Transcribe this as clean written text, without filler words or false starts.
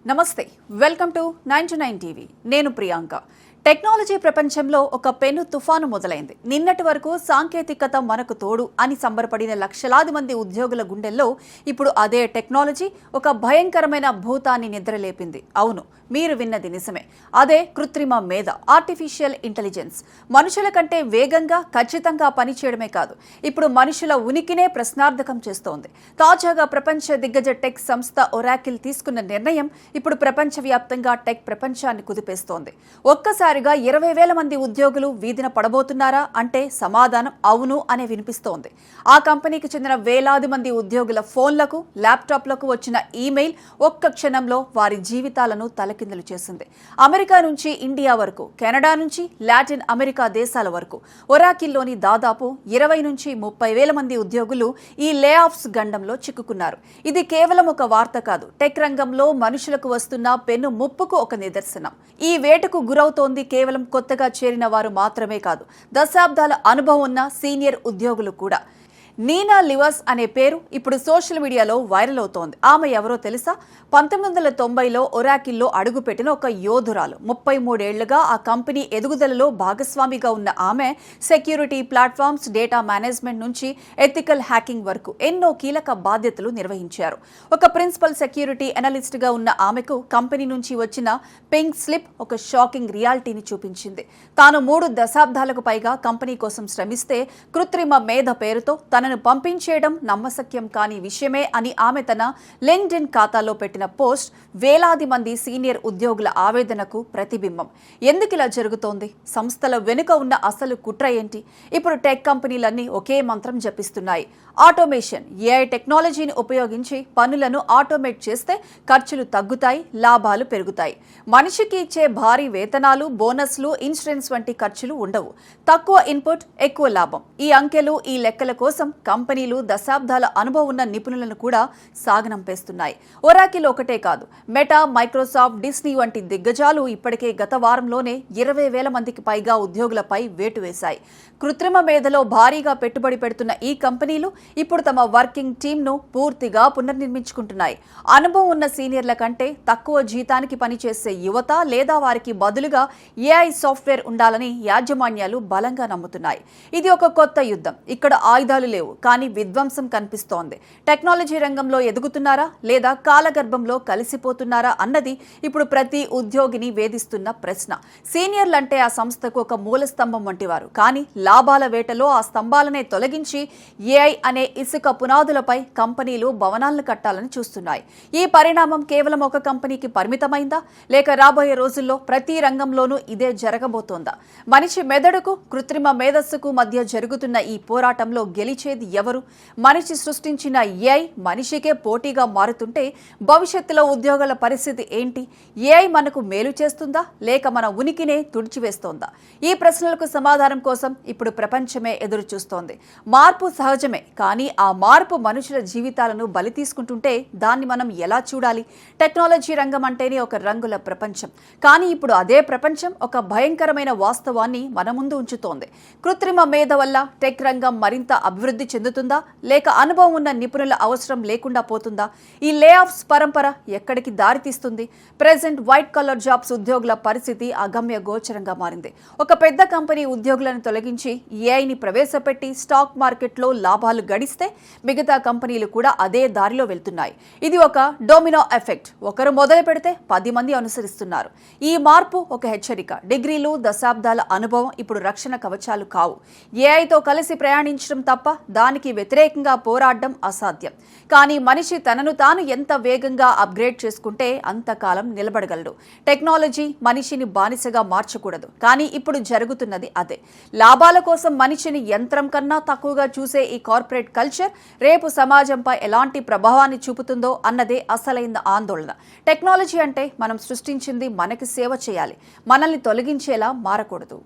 నమస్తే welcome to 99 TV నేను Priyanka technology ప్రపంచంలో ఒక పెను తుఫాను మొదలైంది. నిన్నటి వరకు సాంకేతికత మనకు తోడు అని సంబరపడిన లక్షలాది మంది ఉద్యోగుల గుండెల్లో ఇప్పుడు అదే టెక్నాలజీ ఒక భయంకరమైన భూతాన్ని నిద్రలేపింది. అవును, మీరు విన్నది నిజమే. అదే కృత్రిమ మేధ, ఆర్టిఫిషియల్ ఇంటెలిజెన్స్. మనుషుల కంటే వేగంగా ఖచ్చితంగా పనిచేయడమే కాదు, ఇప్పుడు మనుషుల ఉనికినే ప్రశ్నార్థకం చేస్తోంది. తాజాగా ప్రపంచ దిగ్గజ టెక్ సంస్థ ఒరాకిల్ తీసుకున్న నిర్ణయం ఇప్పుడు ప్రపంచవ్యాప్తంగా టెక్ ప్రపంచాన్ని కుదిపేస్తోంది. ఒక్కసారిగా 20,000 మంది ఉద్యోగులు వీధిన పడబోతున్నారా అంటే సమాధానం అవును అనే వినిపిస్తోంది. ఆ కంపెనీకి చెందిన వేలాది మంది ఉద్యోగుల ఫోన్లకు, ల్యాప్టాప్లకు వచ్చిన ఈమెయిల్ ఒక్క క్షణంలో వారి జీవితాలను తలకిందులు చేసింది. అమెరికా నుంచి ఇండియా వరకు, కెనడా నుంచి లాటిన్ అమెరికా దేశాల వరకు ఒరాకిల్లోని దాదాపు 20 నుంచి 30,000 మంది ఉద్యోగులు ఈ లే ఆఫ్స్ గండంలో చిక్కుకున్నారు. ఇది కేవలం ఒక వార్త కాదు, టెక్ రంగంలో మనుషులకు వస్తున్న పెను ముప్పుకు ఒక నిదర్శనం. ఈ వేటకు గురవుతోంది కేవలం కొత్తగా చేరిన వారు మాత్రమే కాదు, దశాబ్దాల అనుభవం ఉన్న సీనియర్ ఉద్యోగులు కూడా. నీనా లివస్ అనే పేరు ఇప్పుడు సోషల్ మీడియాలో వైరల్ అవుతోంది. ఆమె ఎవరో తెలుసా? 1990లో ఒరాకిల్లో అడుగుపెట్టిన ఒక యోధురాలు. 33 ఏళ్లుగా ఆ కంపెనీ ఎదుగుదలలో భాగస్వామిగా ఉన్న ఆమె సెక్యూరిటీ, ప్లాట్ఫామ్స్, డేటా మేనేజ్మెంట్ నుంచి ఎథికల్ హ్యాకింగ్ వరకు ఎన్నో కీలక బాధ్యతలు నిర్వహించారు. ఒక ప్రిన్సిపల్ సెక్యూరిటీ అనలిస్ట్గా ఉన్న ఆమెకు కంపెనీ నుంచి వచ్చిన పింక్ స్లిప్ ఒక షాకింగ్ రియాలిటీని చూపించింది. తాను 3 దశాబ్దాలకు పైగా కంపెనీ కోసం శ్రమిస్తే కృత్రిమ మేధ పేరుతో తనను పంపించేయడం నమ్మశక్యం కాని విషయమే అని ఆమె తన లింక్డ్ఇన్ ఖాతాలో పెట్టిన పోస్ట్ వేలాది మంది సీనియర్ ఉద్యోగుల ఆవేదనకు ప్రతిబింబం. ఎందుకు ఇలా జరుగుతోంది? సంస్థల వెనుక ఉన్న అసలు కుట్ర ఏంటి? ఇప్పుడు టెక్ కంపెనీలన్నీ ఒకే మంత్రం జపిస్తున్నాయి. ఆటోమేషన్, ఏఐ టెక్నాలజీని ఉపయోగించి పనులను ఆటోమేట్ చేస్తే ఖర్చులు తగ్గుతాయి, లాభాలు పెరుగుతాయి. మనిషికి ఇచ్చే భారీ వేతనాలు, బోనస్లు, ఇన్సూరెన్స్ వంటి ఖర్చులు ఉండవు. తక్కువ ఇన్పుట్, ఎక్కువ లాభం. ఈ అంకెలు, ఈ లెక్కల కోసం కంపెనీలు దశాబ్దాల అనుభవం ఉన్న నిపుణులను కూడా సాగనంపేస్తున్నాయి. ఒరాకిల్ ఒకటే కాదు, మెటా, మైక్రోసాఫ్ట్, డిస్నీ వంటి దిగ్గజాలు ఇప్పటికే గత వారంలోనే 20,000 మందికి పైగా ఉద్యోగులపై వేటు వేశాయి. కృత్రిమ మేధలో భారీగా పెట్టుబడి పెడుతున్న ఈ కంపెనీలు ఇప్పుడు తమ వర్కింగ్ టీంను పూర్తిగా పునర్నిర్మించుకుంటున్నాయి. అనుభవం ఉన్న సీనియర్ల కంటే తక్కువ జీతానికి పనిచేసే యువత లేదా వారికి బదులుగా ఏఐ సాఫ్ట్వేర్ ఉండాలని యాజమాన్యాలు బలంగా నమ్ముతున్నాయి. ఇది ఒక కొత్త యుద్ధం. ఇక్కడ ఆయుధాలు లేవు, కానీ విధ్వంసం కనిపిస్తోంది. టెక్నాలజీ రంగంలో ఎదుగుతున్నారా లేదా కాలగర్భంలో కలిసిపోతున్నారా అన్నది ఇప్పుడు ప్రతి ఉద్యోగిని వేధిస్తున్న ప్రశ్న. సీనియర్లంటే ఆ సంస్థకు ఒక మూల స్తంభం వంటివారు, కానీ లాభాల వేటలో ఆ స్తంభాలనే తొలగించి ఏఐ అనే ఇసుక పునాదులపై కంపెనీలు భవనాలను కట్టాలని చూస్తున్నాయి. ఈ పరిణామం కేవలం ఒక కంపెనీకి పరిమితమైందా, లేక రాబోయే రోజుల్లో ప్రతి రంగంలోనూ ఇదే జరగబోతోందా? మనిషి మెదడుకు, కృత్రిమ మేధస్సుకు మధ్య జరుగుతున్న ఈ పోరాటంలో గెలిచేది ఎవరు? మనిషి సృష్టించిన ఏఐ మనిషికే పోటీగా మారుతుంటే భవిష్యత్తులో ఉద్యోగాల పరిస్థితి ఏంటి? ఏఐ మనకు మేలు చేస్తుందా, లేక మన ఉనికినే తుడిచివేస్తోందా? ఈ ప్రశ్నలకు సమాధానం కోసం ఇప్పుడు ప్రపంచమే ఎదురు చూస్తోంది. మార్పు సహజమే, కానీ ఆ మార్పు మనుషుల జీవితాలను బలి తీసుకుంటుంటే దాన్ని మనం ఎలా చూడాలి? టెక్నాలజీ రంగం అంటేనే ఒక రంగుల ప్రపంచం, కానీ ఇప్పుడు అదే ప్రపంచం ఒక భయంకరమైన వాస్తవాన్ని మన ముందు ఉంచుతోంది. కృత్రిమ మేధ వల్ల టెక్ రంగం మరింత అభివృద్ధి చెందుతుందా, లేక అనుభవం ఉన్న నిపుణుల అవసరం లేకుండా పోతుందా? ఈ లే ఆఫ్స్ పరంపర ఎక్కడికి దారితీస్తుంది? ప్రెజెంట్ వైట్ కలర్ జాబ్స్ ఉద్యోగుల పరిస్థితి అగమ్య గోచరంగా మారింది. ఒక పెద్ద కంపెనీ ఉద్యోగులను తొలగించి ఏఐని ప్రవేశపెట్టి స్టాక్ మార్కెట్లో లాభాలు గడిస్తే మిగతా కంపెనీలు కూడా అదే దారిలో వెళ్తున్నాయి. ఇది ఒక డొమినో ఎఫెక్ట్. ఒకరు మొదలు పెడితే 10 మంది అనుసరిస్తున్నారు. ఈ మార్పు ఒక హెచ్చరిక. డిగ్రీలు, దశాబ్దాల అనుభవం ఇప్పుడు రక్షణ కవచాలు కావు. ఏఐతో కలిసి ప్రయాణించడం తప్ప దానికి వ్యతిరేకంగా పోరాడడం అసాధ్యం. కానీ మనిషి తనను తాను ఎంత వేగంగా అప్గ్రేడ్ చేసుకుంటే అంతకాలం నిలబడగలడు. టెక్నాలజీ మనిషిని బానిసగా మార్చకూడదు, కానీ ఇప్పుడు జరుగుతున్నది అదే. లాభాల కోసం మనిషిని యంత్రం కన్నా తక్కువగా చూసే ఈ కార్పొరేట్ కల్చర్ రేపు సమాజంపై ఎలాంటి ప్రభావాన్ని చూపుతుందో అన్నదే అసలైన ఆందోళన. టెక్నాలజీ అంటే మనం సృష్టించింది మనకి సేవ చేయాలి, మనల్ని తొలగించేలా మారకూడదు.